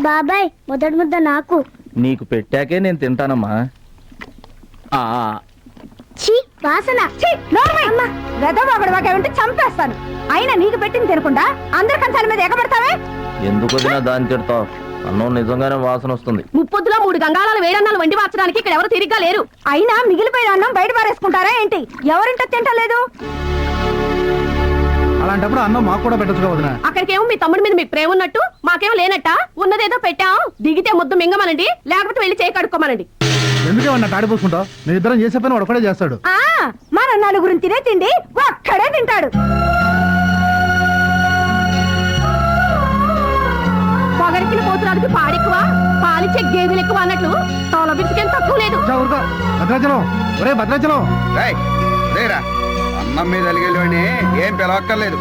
బాబాయ్ మొదటి ముద్ద నాకు. నీకు పెట్టాకే నేను తింటానమ్మా. ఛీ వాసన. వెదవాగడవాకేమంటే చంపేస్తాను. అయినా నీకు పెట్టింది తినకుండా అందరి కంచాల మీద ఎగబడతావే. ఎందుకు వదినా దాన్ని తిడతావు? అన్నం నిజంగానే వాసన వస్తుంది. ముప్పొద్దులో 3 గంగాళాలు వేడన్నాలు వండి మార్చడానికి ఇక్కడ ఎవరు తిరిగ్గా లేరు. అయినా మిగిలిపోయిన అన్నం బయట పారేసుకుంటారా ఏంటి? ఎవరింట తింటలేదు. అలాంటప్పుడు అన్నం మాకు కూడా పెట్టొచ్చుగా వదినా. అక్కడికేమో మీ తమ్ముడి మీద మీకు ప్రేమ ఉన్నట్టు మాకేమో లేనట్ట. ఉన్నదేదో పెట్టాం, దిగితే ముద్దు మింగమనండి, లేకపోతే వెళ్ళి చేయి కడుక్కోమనండి. ఎందుకేమన్నా తాడిపోసుకుంటావు? నేను ఇద్దరం చేసే పని వాడు ఒకడే చేస్తాడు. మన నలుగురిని తినే తిండి ఒక్కడే తింటాడు. పొగరికిన పోతురానికి పాడెక్కువ, పాలిచ్చే గేదెలు ఎక్కువ అన్నట్లు తోల బిడ్డకేం తక్కువ లేదు. భద్రాచలం, ఒరే భద్రాచలం, అన్నం మీద అలిగేలోని ఏం పిలవక్కర్లేదు.